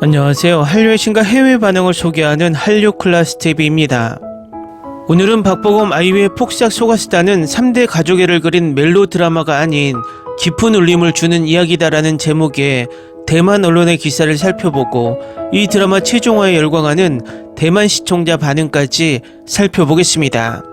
안녕하세요. 한류의 신과 해외 반응을 소개하는 한류 클라스 TV입니다. 오늘은 박보검 아이유의 폭삭 속았수다는 3대 가족애를 그린 멜로 드라마가 아닌 깊은 울림을 주는 이야기다라는 제목의 대만 언론의 기사를 살펴보고 이 드라마 최종화에 열광하는 대만 시청자 반응까지 살펴보겠습니다.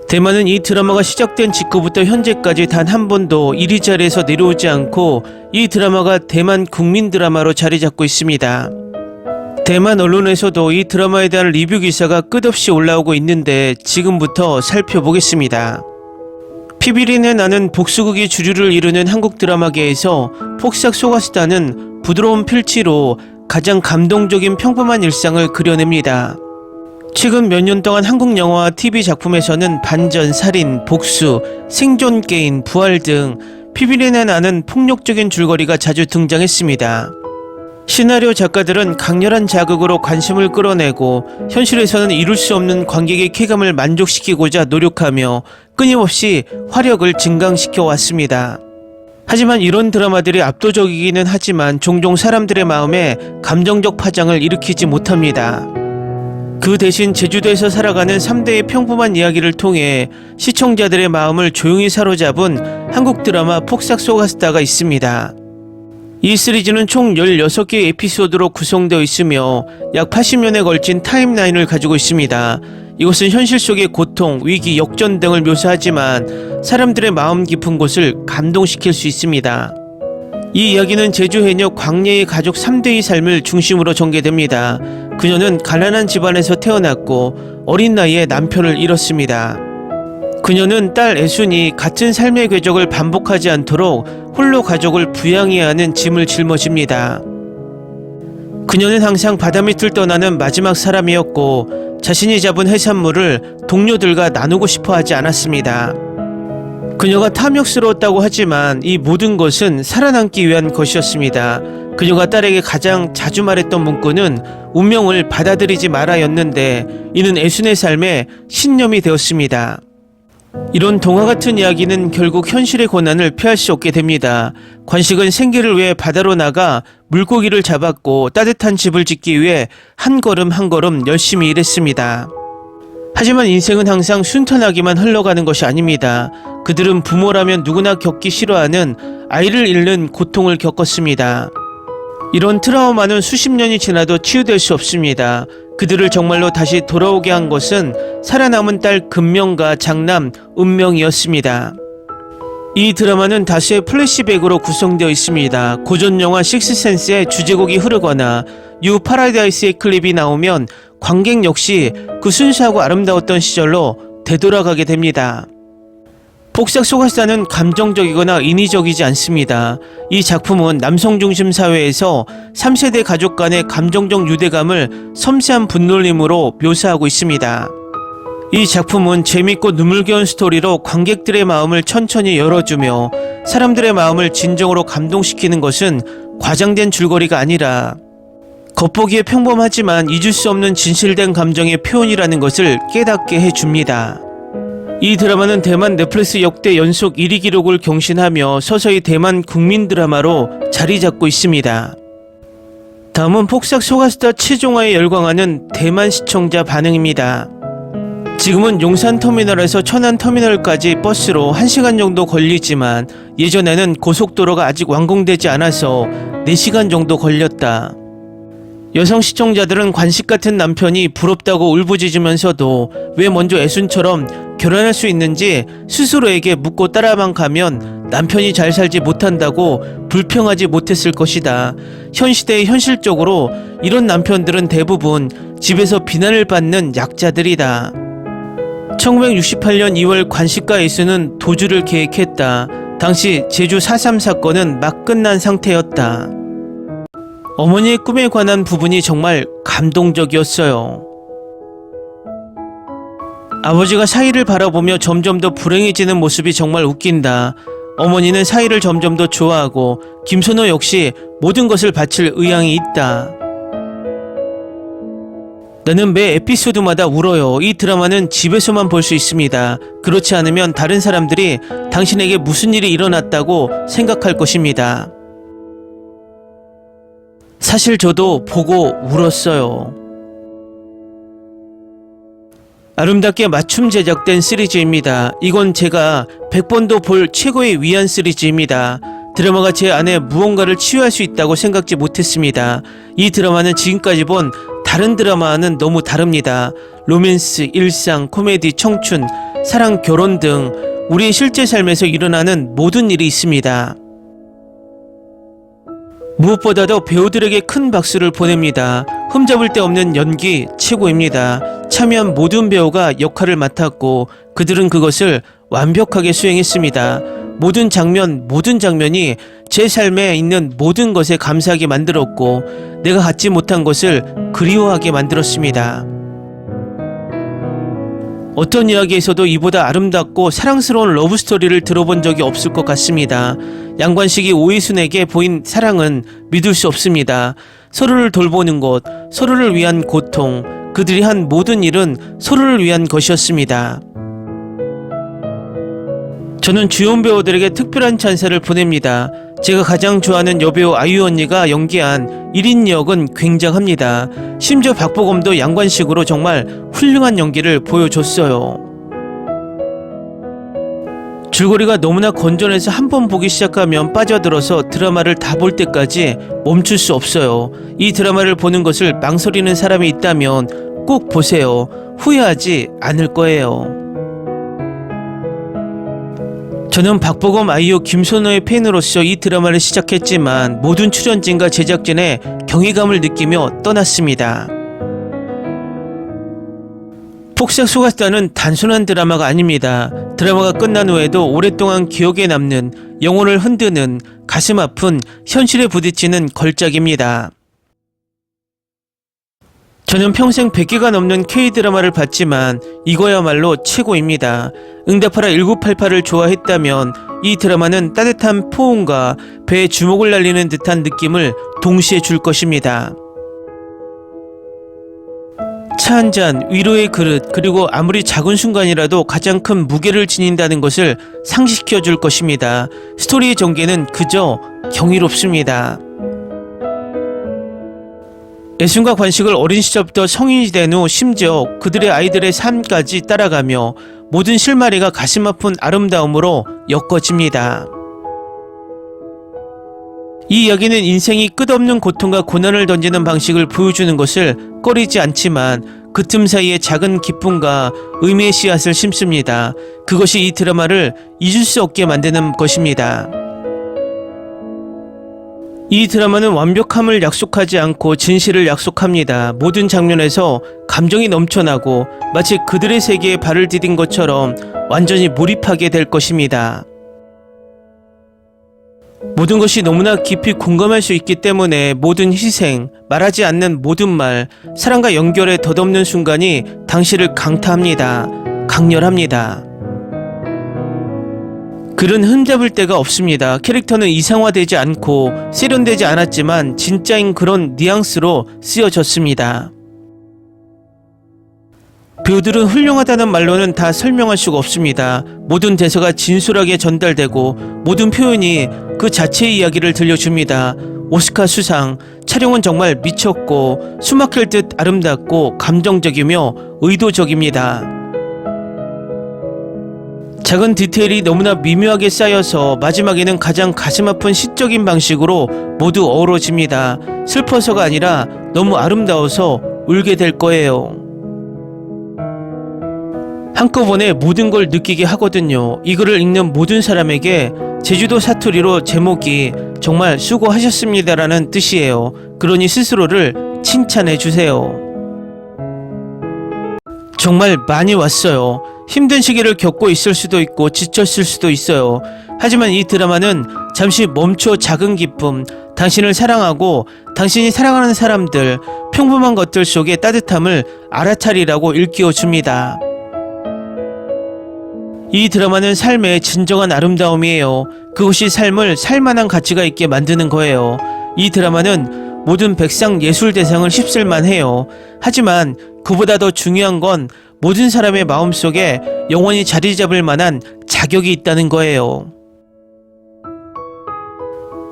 대만은 이 드라마가 시작된 직후부터 현재까지 단 한 번도 1위 자리에서 내려오지 않고 이 드라마가 대만 국민 드라마로 자리 잡고 있습니다. 대만 언론에서도 이 드라마에 대한 리뷰 기사가 끝없이 올라오고 있는데 지금부터 살펴보겠습니다. 피비린내 나는 복수극이 주류를 이루는 한국 드라마계에서 폭삭 속았수다는 부드러운 필치로 가장 감동적인 평범한 일상을 그려냅니다. 최근 몇 년 동안 한국 영화와 TV 작품에서는 반전, 살인, 복수, 생존 게임, 부활 등 피비린내 나는 폭력적인 줄거리가 자주 등장했습니다. 시나리오 작가들은 강렬한 자극으로 관심을 끌어내고 현실에서는 이룰 수 없는 관객의 쾌감을 만족시키고자 노력하며 끊임없이 화력을 증강시켜 왔습니다. 하지만 이런 드라마들이 압도적이기는 하지만 종종 사람들의 마음에 감정적 파장을 일으키지 못합니다. 그 대신 제주도에서 살아가는 3대의 평범한 이야기를 통해 시청자들의 마음을 조용히 사로잡은 한국 드라마 폭삭 속았수다가 있습니다. 이 시리즈는 총 16개의 에피소드로 구성되어 있으며 약 80년에 걸친 타임라인을 가지고 있습니다. 이것은 현실 속의 고통, 위기, 역전 등을 묘사하지만 사람들의 마음 깊은 곳을 감동시킬 수 있습니다. 이 이야기는 제주 해녀 광예의 가족 3대의 삶을 중심으로 전개됩니다. 그녀는 가난한 집안에서 태어났고 어린 나이에 남편을 잃었습니다. 그녀는 딸 애순이 같은 삶의 궤적을 반복하지 않도록 홀로 가족을 부양해야 하는 짐을 짊어집니다. 그녀는 항상 바다 밑을 떠나는 마지막 사람이었고 자신이 잡은 해산물을 동료들과 나누고 싶어 하지 않았습니다. 그녀가 탐욕스러웠다고 하지만 이 모든 것은 살아남기 위한 것이었습니다. 그녀가 딸에게 가장 자주 말했던 문구는 운명을 받아들이지 마라였는데 이는 애순의 삶에 신념이 되었습니다. 이런 동화 같은 이야기는 결국 현실의 고난을 피할 수 없게 됩니다. 관식은 생계를 위해 바다로 나가 물고기를 잡았고 따뜻한 집을 짓기 위해 한 걸음 한 걸음 열심히 일했습니다. 하지만 인생은 항상 순탄하게만 흘러가는 것이 아닙니다. 그들은 부모라면 누구나 겪기 싫어하는 아이를 잃는 고통을 겪었습니다. 이런 트라우마는 수십 년이 지나도 치유될 수 없습니다. 그들을 정말로 다시 돌아오게 한 것은 살아남은 딸 금명과 장남 은명이었습니다. 이 드라마는 다수의 플래시백으로 구성되어 있습니다. 고전 영화 식스센스의 주제곡이 흐르거나 뉴 파라다이스의 클립이 나오면 관객 역시 그 순수하고 아름다웠던 시절로 되돌아가게 됩니다. 폭삭 속았수다는 감정적이거나 인위적이지 않습니다. 이 작품은 남성 중심 사회에서 3세대 가족 간의 감정적 유대감을 섬세한 분놀림으로 묘사하고 있습니다. 이 작품은 재밌고 눈물겨운 스토리로 관객들의 마음을 천천히 열어주며 사람들의 마음을 진정으로 감동시키는 것은 과장된 줄거리가 아니라 겉보기에 평범하지만 잊을 수 없는 진실된 감정의 표현이라는 것을 깨닫게 해줍니다. 이 드라마는 대만 넷플릭스 역대 연속 1위 기록을 경신하며 서서히 대만 국민 드라마로 자리 잡고 있습니다. 다음은 폭삭 속았수다 최종화에 열광하는 대만 시청자 반응입니다. 지금은 용산터미널에서 천안터미널까지 버스로 1시간 정도 걸리지만 예전에는 고속도로가 아직 완공되지 않아서 4시간 정도 걸렸다. 여성 시청자들은 관식 같은 남편이 부럽다고 울부짖으면서도 왜 먼저 애순처럼 결혼할 수 있는지 스스로에게 묻고 따라만 가면 남편이 잘 살지 못한다고 불평하지 못했을 것이다. 현 시대에 현실적으로 이런 남편들은 대부분 집에서 비난을 받는 약자들이다. 1968년 2월 관식과 애순은 도주를 계획했다. 당시 제주 4.3 사건은 막 끝난 상태였다. 어머니의 꿈에 관한 부분이 정말 감동적이었어요. 아버지가 사이를 바라보며 점점 더 불행해지는 모습이 정말 웃긴다. 어머니는 사이를 점점 더 좋아하고 김선호 역시 모든 것을 바칠 의향이 있다. 나는 매 에피소드마다 울어요. 이 드라마는 집에서만 볼 수 있습니다. 그렇지 않으면 다른 사람들이 당신에게 무슨 일이 일어났다고 생각할 것입니다. 사실 저도 보고 울었어요. 아름답게 맞춤 제작된 시리즈입니다. 이건 제가 100번도 볼 최고의 위안 시리즈입니다. 드라마가 제 안에 무언가를 치유할 수 있다고 생각지 못했습니다. 이 드라마는 지금까지 본 다른 드라마와는 너무 다릅니다. 로맨스, 일상, 코미디, 청춘, 사랑, 결혼 등 우리의 실제 삶에서 일어나는 모든 일이 있습니다. 무엇보다도 배우들에게 큰 박수를 보냅니다. 흠잡을 데 없는 연기 최고입니다. 참여한 모든 배우가 역할을 맡았고 그들은 그것을 완벽하게 수행했습니다. 모든 장면이 제 삶에 있는 모든 것에 감사하게 만들었고 내가 갖지 못한 것을 그리워하게 만들었습니다. 어떤 이야기에서도 이보다 아름답고 사랑스러운 러브스토리를 들어본 적이 없을 것 같습니다. 양관식이 오이순에게 보인 사랑은 믿을 수 없습니다. 서로를 돌보는 것, 서로를 위한 고통, 그들이 한 모든 일은 서로를 위한 것이었습니다. 저는 주연 배우들에게 특별한 찬사를 보냅니다. 제가 가장 좋아하는 여배우 아이유 언니가 연기한 1인 역은 굉장합니다. 심지어 박보검도 양관식으로 정말 훌륭한 연기를 보여줬어요. 줄거리가 너무나 건전해서 한 번 보기 시작하면 빠져들어서 드라마를 다 볼 때까지 멈출 수 없어요. 이 드라마를 보는 것을 망설이는 사람이 있다면 꼭 보세요. 후회하지 않을 거예요. 저는 박보검, 아이유, 김선호의 팬으로서 이 드라마를 시작했지만 모든 출연진과 제작진의 경외감을 느끼며 떠났습니다. 폭삭 소가수다는 단순한 드라마가 아닙니다. 드라마가 끝난 후에도 오랫동안 기억에 남는, 영혼을 흔드는, 가슴 아픈, 현실에 부딪히는 걸작입니다. 저는 평생 100개가 넘는 K드라마를 봤지만 이거야말로 최고입니다. 응답하라 1988을 좋아했다면 이 드라마는 따뜻한 포옹과 배에 주먹을 날리는 듯한 느낌을 동시에 줄 것입니다. 차 한 잔, 위로의 그릇, 그리고 아무리 작은 순간이라도 가장 큰 무게를 지닌다는 것을 상기시켜 줄 것입니다. 스토리의 전개는 그저 경이롭습니다. 예순과 관식을 어린 시절부터 성인이 된 후 심지어 그들의 아이들의 삶까지 따라가며 모든 실마리가 가슴 아픈 아름다움으로 엮어집니다. 이 이야기는 인생이 끝없는 고통과 고난을 던지는 방식을 보여주는 것을 꺼리지 않지만 그 틈 사이에 작은 기쁨과 의미의 씨앗을 심습니다. 그것이 이 드라마를 잊을 수 없게 만드는 것입니다. 이 드라마는 완벽함을 약속하지 않고 진실을 약속합니다. 모든 장면에서 감정이 넘쳐나고 마치 그들의 세계에 발을 디딘 것처럼 완전히 몰입하게 될 것입니다. 모든 것이 너무나 깊이 공감할 수 있기 때문에 모든 희생, 말하지 않는 모든 말, 사랑과 연결에 덧없는 순간이 당시를 강타합니다. 강렬합니다. 글은 흠잡을 데가 없습니다. 캐릭터는 이상화되지 않고 세련되지 않았지만 진짜인 그런 뉘앙스로 쓰여졌습니다. 배우들은 훌륭하다는 말로는 다 설명할 수가 없습니다. 모든 대사가 진솔하게 전달되고 모든 표현이 그 자체의 이야기를 들려줍니다. 오스카 수상, 촬영은 정말 미쳤고 숨막힐 듯 아름답고 감정적이며 의도적입니다. 작은 디테일이 너무나 미묘하게 쌓여서 마지막에는 가장 가슴 아픈 시적인 방식으로 모두 어우러집니다. 슬퍼서가 아니라 너무 아름다워서 울게 될 거예요. 한꺼번에 모든 걸 느끼게 하거든요. 이 글을 읽는 모든 사람에게 제주도 사투리로 제목이 정말 수고하셨습니다라는 뜻이에요. 그러니 스스로를 칭찬해 주세요. 정말 많이 왔어요. 힘든 시기를 겪고 있을 수도 있고 지쳤을 수도 있어요. 하지만 이 드라마는 잠시 멈춰 작은 기쁨, 당신을 사랑하고 당신이 사랑하는 사람들, 평범한 것들 속의 따뜻함을 알아차리라고 일깨워줍니다. 이 드라마는 삶의 진정한 아름다움이에요. 그것이 삶을 살만한 가치가 있게 만드는 거예요. 이 드라마는 모든 백상 예술대상을 휩쓸만 해요. 하지만 그보다 더 중요한 건 모든 사람의 마음속에 영원히 자리 잡을 만한 자격이 있다는 거예요.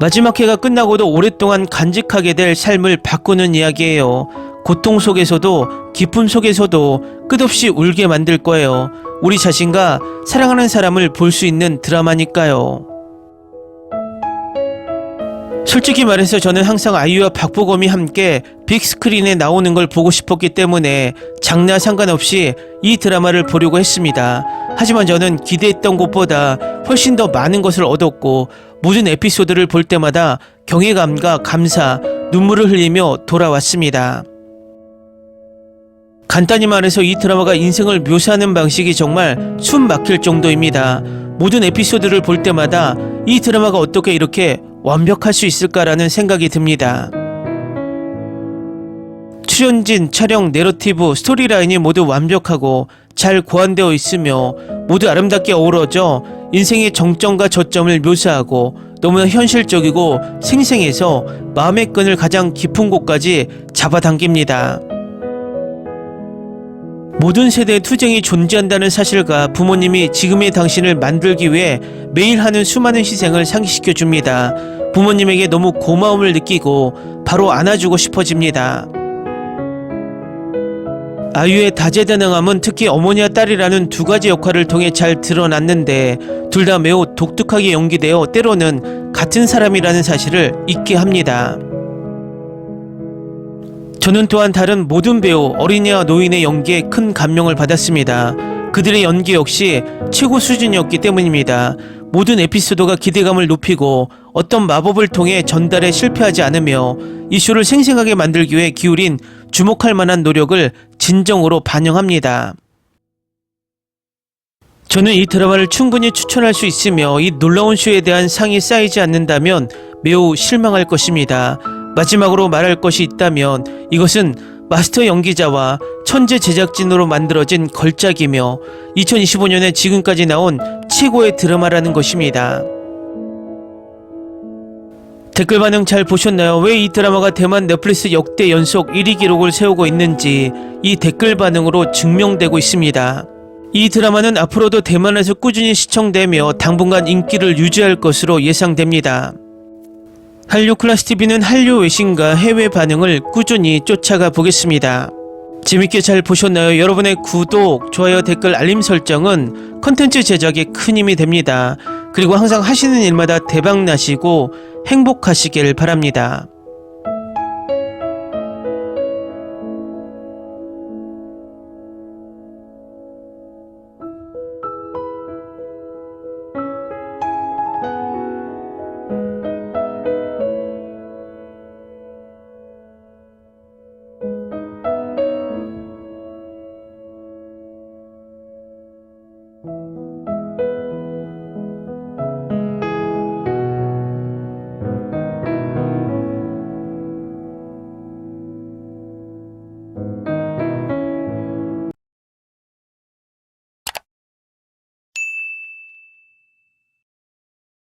마지막 회가 끝나고도 오랫동안 간직하게 될 삶을 바꾸는 이야기예요. 고통 속에서도 기쁨 속에서도 끝없이 울게 만들 거예요. 우리 자신과 사랑하는 사람을 볼 수 있는 드라마니까요. 솔직히 말해서 저는 항상 아이유와 박보검이 함께 빅스크린에 나오는 걸 보고 싶었기 때문에 장르와 상관없이 이 드라마를 보려고 했습니다. 하지만 저는 기대했던 것보다 훨씬 더 많은 것을 얻었고 모든 에피소드를 볼 때마다 경외감과 감사, 눈물을 흘리며 돌아왔습니다. 간단히 말해서 이 드라마가 인생을 묘사하는 방식이 정말 숨 막힐 정도입니다. 모든 에피소드를 볼 때마다 이 드라마가 어떻게 이렇게 완벽할 수 있을까라는 생각이 듭니다. 출연진, 촬영, 내러티브, 스토리라인이 모두 완벽하고 잘 고안되어 있으며 모두 아름답게 어우러져 인생의 정점과 저점을 묘사하고 너무나 현실적이고 생생해서 마음의 끈을 가장 깊은 곳까지 잡아당깁니다. 모든 세대의 투쟁이 존재한다는 사실과 부모님이 지금의 당신을 만들기 위해 매일 하는 수많은 희생을 상기시켜줍니다. 부모님에게 너무 고마움을 느끼고 바로 안아주고 싶어집니다. 아이유의 다재다능함은 특히 어머니와 딸이라는 두 가지 역할을 통해 잘 드러났는데 둘 다 매우 독특하게 연기되어 때로는 같은 사람이라는 사실을 잊게 합니다. 저는 또한 다른 모든 배우, 어린이와 노인의 연기에 큰 감명을 받았습니다. 그들의 연기 역시 최고 수준이었기 때문입니다. 모든 에피소드가 기대감을 높이고 어떤 마법을 통해 전달에 실패하지 않으며 이 쇼를 생생하게 만들기 위해 기울인 주목할 만한 노력을 진정으로 반영합니다. 저는 이 드라마를 충분히 추천할 수 있으며 이 놀라운 쇼에 대한 상이 쌓이지 않는다면 매우 실망할 것입니다. 마지막으로 말할 것이 있다면 이것은 마스터 연기자와 천재 제작진으로 만들어진 걸작이며 2025년에 지금까지 나온 최고의 드라마라는 것입니다. 댓글 반응 잘 보셨나요? 왜 이 드라마가 대만 넷플릭스 역대 연속 1위 기록을 세우고 있는지 이 댓글 반응으로 증명되고 있습니다. 이 드라마는 앞으로도 대만에서 꾸준히 시청되며 당분간 인기를 유지할 것으로 예상됩니다. 한류클래스TV는 한류 외신과 해외 반응을 꾸준히 쫓아가 보겠습니다. 재밌게 잘 보셨나요? 여러분의 구독, 좋아요, 댓글, 알림 설정은 컨텐츠 제작에 큰 힘이 됩니다. 그리고 항상 하시는 일마다 대박 나시고 행복하시길 바랍니다.